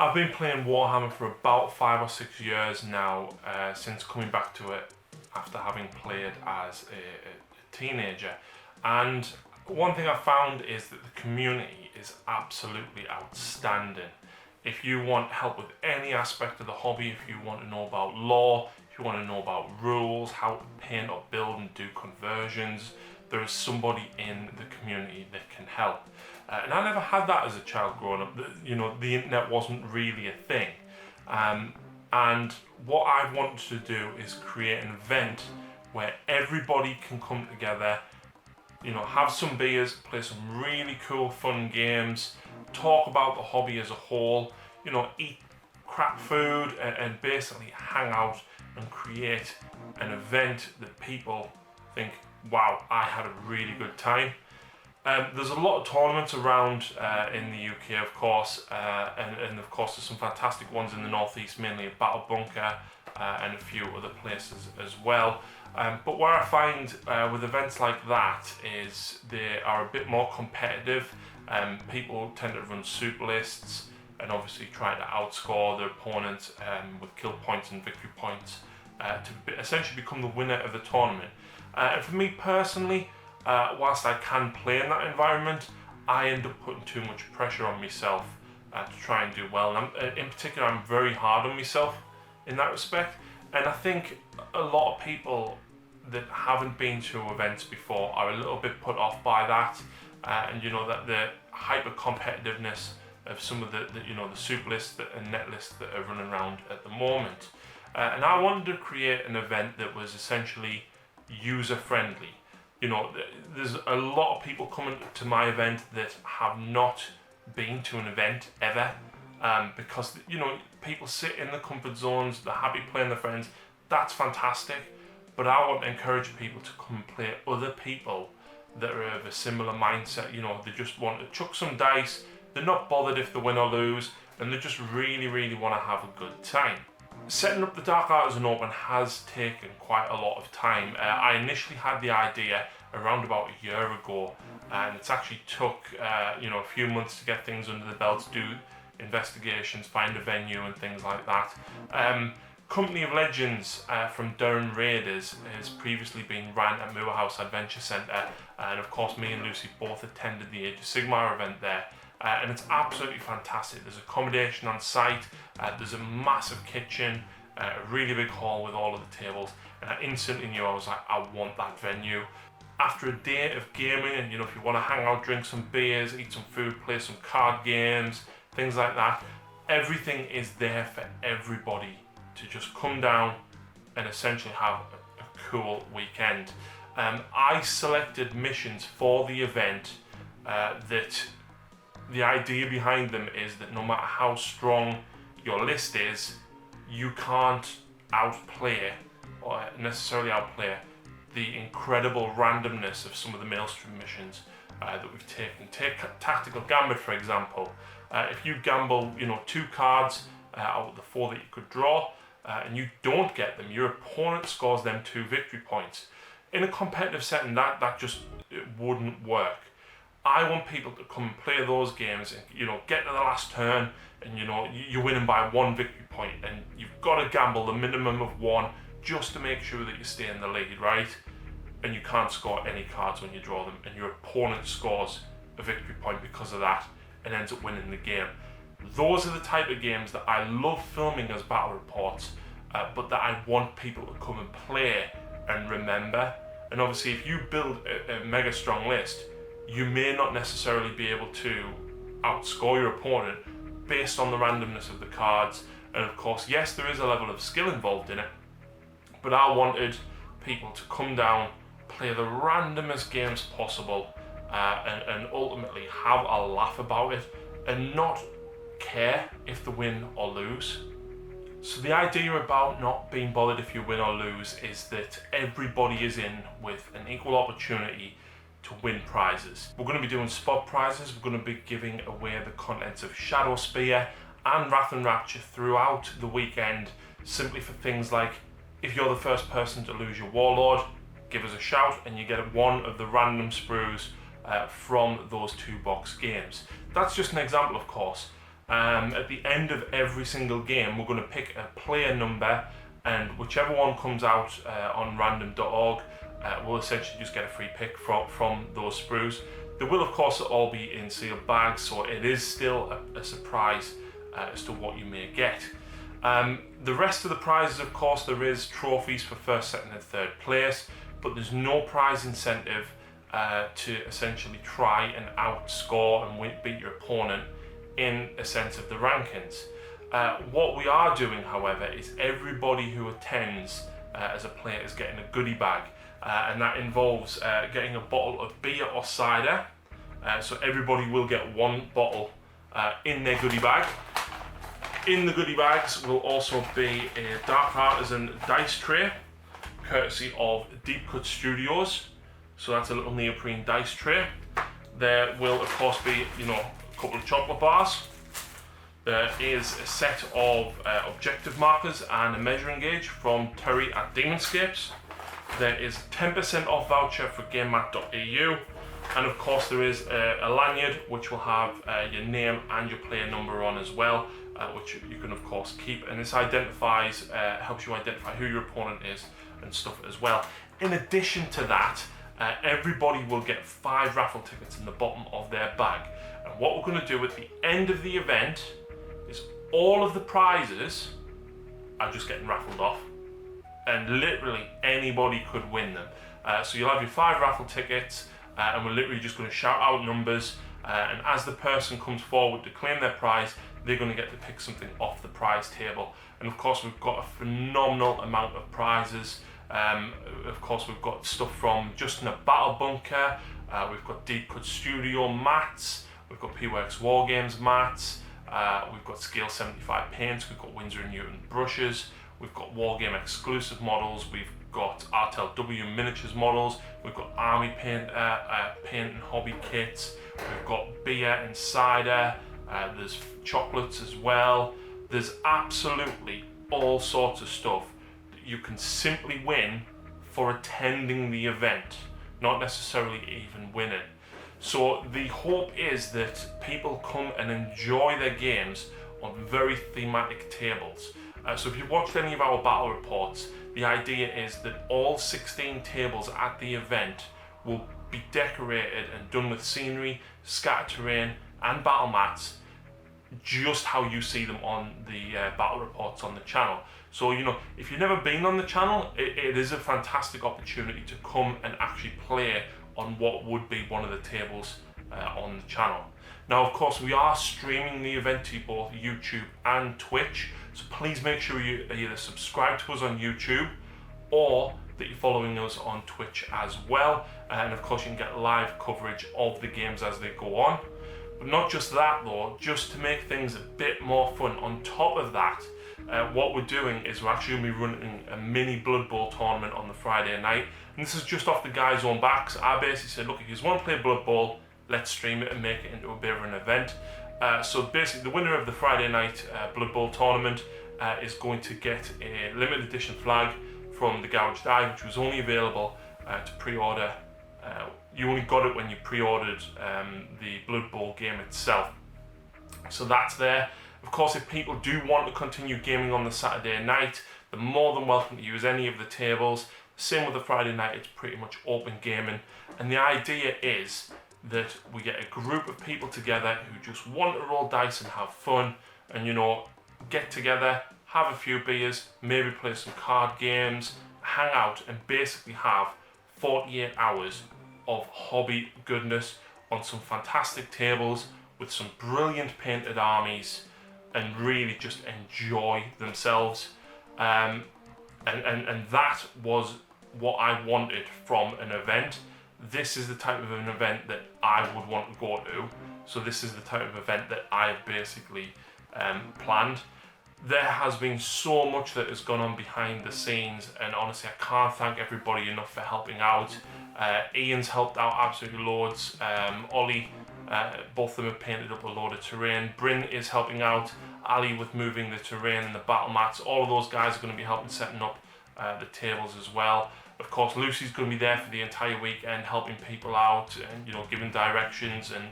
I've been playing Warhammer for about 5 or 6 years now, since coming back to it after having played as a teenager. And one thing I found is that the community is absolutely outstanding. If you want help with any aspect of the hobby, if you want to know about lore, if you want to know about rules, how to paint or build and do conversions, there is somebody in the community that can help. And I never had that as a child growing up. The internet wasn't really a thing. And what I wanted to do is create an event where everybody can come together, have some beers, play some really cool, fun games, talk about the hobby as a whole, eat crap food and basically hang out and create an event that people think, wow, I had a really good time. There's a lot of tournaments around in the UK, of course, and of course there's some fantastic ones in the northeast, mainly at Battle Bunker and a few other places as well. But where I find with events like that is they are a bit more competitive. People tend to run soup lists and obviously try to outscore their opponent with kill points and victory points to essentially become the winner of the tournament. And for me personally, whilst I can play in that environment, I end up putting too much pressure on myself to try and do well. And in particular, I'm very hard on myself in that respect. And I think a lot of people that haven't been to events before are a little bit put off by that. And that the hyper competitiveness of some of the soup lists and net lists that are running around at the moment. And I wanted to create an event that was essentially user friendly. There's a lot of people coming to my event that have not been to an event ever, because people sit in the comfort zones, they're happy playing their friends. That's fantastic, but I want to encourage people to come and play other people that are of a similar mindset. They just want to chuck some dice, they're not bothered if they win or lose, and they just really want to have a good time. Setting up the Dark Artisan Open has taken quite a lot of time. I initially had the idea around about a year ago, and it's actually took a few months to get things under the belt, to do investigations, find a venue and things like that. Company of Legends from Durham Raiders has previously been ran at Moorhouse Adventure Centre, and of course me and Lucy both attended the Age of Sigmar event there. And it's absolutely fantastic. There's accommodation on site, there's a massive kitchen, a really big hall with all of the tables, and I instantly knew, I was like, I want that venue. After a day of gaming, and if you want to hang out, drink some beers, eat some food, play some card games, things like that, everything is there for everybody to just come down and essentially have a cool weekend. I selected missions for the event that the idea behind them is that no matter how strong your list is, you can't outplay or necessarily outplay the incredible randomness of some of the Maelstrom missions that we've taken. Take Tactical Gambit, for example. If you gamble, 2 cards out of the 4 that you could draw, and you don't get them, your opponent scores them 2 victory points. In a competitive setting, that just it wouldn't work. I want people to come and play those games and get to the last turn and you're winning by 1 victory point, and you've got to gamble the minimum of 1 just to make sure that you stay in the lead, right? And you can't score any cards when you draw them, and your opponent scores a victory point because of that and ends up winning the game. Those are the type of games that I love filming as battle reports, but that I want people to come and play and remember. And obviously if you build a mega strong list, you may not necessarily be able to outscore your opponent based on the randomness of the cards. And of course, yes, there is a level of skill involved in it, but I wanted people to come down, play the randomest games possible, and ultimately have a laugh about it and not care if they win or lose. So the idea about not being bothered if you win or lose is that everybody is in with an equal opportunity to win prizes. We're going to be doing spot prizes. We're going to be giving away the contents of Shadow Spear and Wrath and Rapture throughout the weekend, simply for things like, if you're the first person to lose your Warlord, give us a shout and you get one of the random sprues from those 2 box games. That's just an example, of course. At the end of every single game, we're going to pick a player number, and whichever one comes out on random.org, we'll essentially just get a free pick from those sprues. They will, of course, all be in sealed bags, so it is still a surprise as to what you may get. The rest of the prizes, of course, there is trophies for first, second and third place, but there's no prize incentive to essentially try and outscore and beat your opponent in a sense of the rankings. What we are doing, however, is everybody who attends as a player is getting a goodie bag, and that involves getting a bottle of beer or cider. So everybody will get one bottle in their goodie bag. In the goodie bags will also be a Dark Artisan dice tray, courtesy of Deep Cut Studios. So that's a little neoprene dice tray. There will, of course, be, a couple of chocolate bars. There is a set of objective markers and a measuring gauge from Terry at Demonscapes. There is a 10% off voucher for GameMat.eu. And of course there is a lanyard which will have your name and your player number on as well, which you can of course keep, and this identifies, helps you identify who your opponent is and stuff as well. In addition to that, everybody will get 5 raffle tickets in the bottom of their bag, and what we're going to do at the end of the event is all of the prizes are just getting raffled off, and literally anybody could win them. So you'll have your 5 raffle tickets, and we're literally just going to shout out numbers, and as the person comes forward to claim their prize, they're going to get to pick something off the prize table. And of course we've got a phenomenal amount of prizes. Of course we've got stuff from Justin at Battle Bunker, we've got Deep Cut Studio mats, we've got P-Works Wargames mats, we've got Scale 75 paints, we've got Winsor & Newton brushes, we've got Wargame exclusive models, we've got RTLW miniatures models, we've got Army paint and hobby kits, we've got beer and cider, there's chocolates as well. There's absolutely all sorts of stuff that you can simply win for attending the event, not necessarily even winning. So the hope is that people come and enjoy their games on very thematic tables. So if you've watched any of our battle reports, the idea is that all 16 tables at the event will be decorated and done with scenery, scatter terrain and battle mats, just how you see them on the battle reports on the channel. So if you've never been on the channel, it is a fantastic opportunity to come and actually play on what would be one of the tables on the channel. Now of course we are streaming the event to both YouTube and Twitch, so please make sure you either subscribe to us on YouTube or that you're following us on Twitch as well, and of course you can get live coverage of the games as they go on. But not just that though, just to make things a bit more fun, on top of that, what we're doing is we're actually going to be running a mini Blood Bowl tournament on the Friday night, and this is just off the guys' own backs. I basically said, look, if you want to play Blood Bowl, let's stream it and make it into a bit of an event. So basically the winner of the Friday night Blood Bowl tournament is going to get a limited edition flag from the Garage Dive, which was only available to pre-order. You only got it when you pre-ordered the Blood Bowl game itself. So that's there. Of course, if people do want to continue gaming on the Saturday night, they're more than welcome to use any of the tables. Same with the Friday night, it's pretty much open gaming. And the idea is that we get a group of people together who just want to roll dice and have fun, and get together, have a few beers, maybe play some card games, hang out, and basically have 48 hours of hobby goodness on some fantastic tables with some brilliant painted armies, and really just enjoy themselves. And that was what I wanted from an event. This is the type of an event that I would want to go to. So this is the type of event that I've basically planned. There has been so much that has gone on behind the scenes, and honestly I can't thank everybody enough for helping out. Ian's helped out absolutely loads. Ollie, both of them have painted up a load of terrain. Bryn is helping out. Ali with moving the terrain and the battle mats. All of those guys are going to be helping setting up the tables as well. Of course, Lucy's going to be there for the entire weekend, helping people out and giving directions and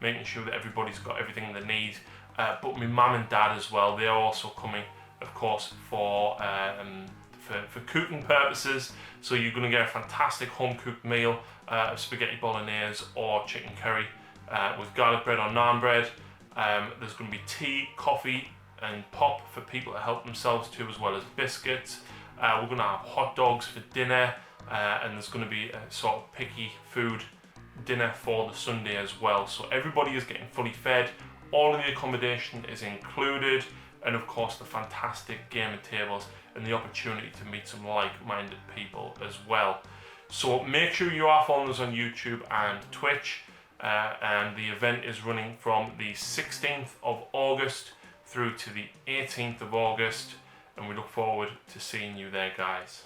making sure that everybody's got everything they need. but my mum and dad as well, they are also coming, of course, for cooking purposes. So you're going to get a fantastic home cooked meal of spaghetti bolognese or chicken curry with garlic bread or naan bread. There's going to be tea, coffee and pop for people to help themselves too, as well as biscuits. We're going to have hot dogs for dinner, and there's going to be a sort of picky food dinner for the Sunday as well. So everybody is getting fully fed, all of the accommodation is included, and of course the fantastic gaming tables and the opportunity to meet some like-minded people as well. So make sure you are following us on YouTube and Twitch, and the event is running from the 16th of August through to the 18th of August, and we look forward to seeing you there, guys.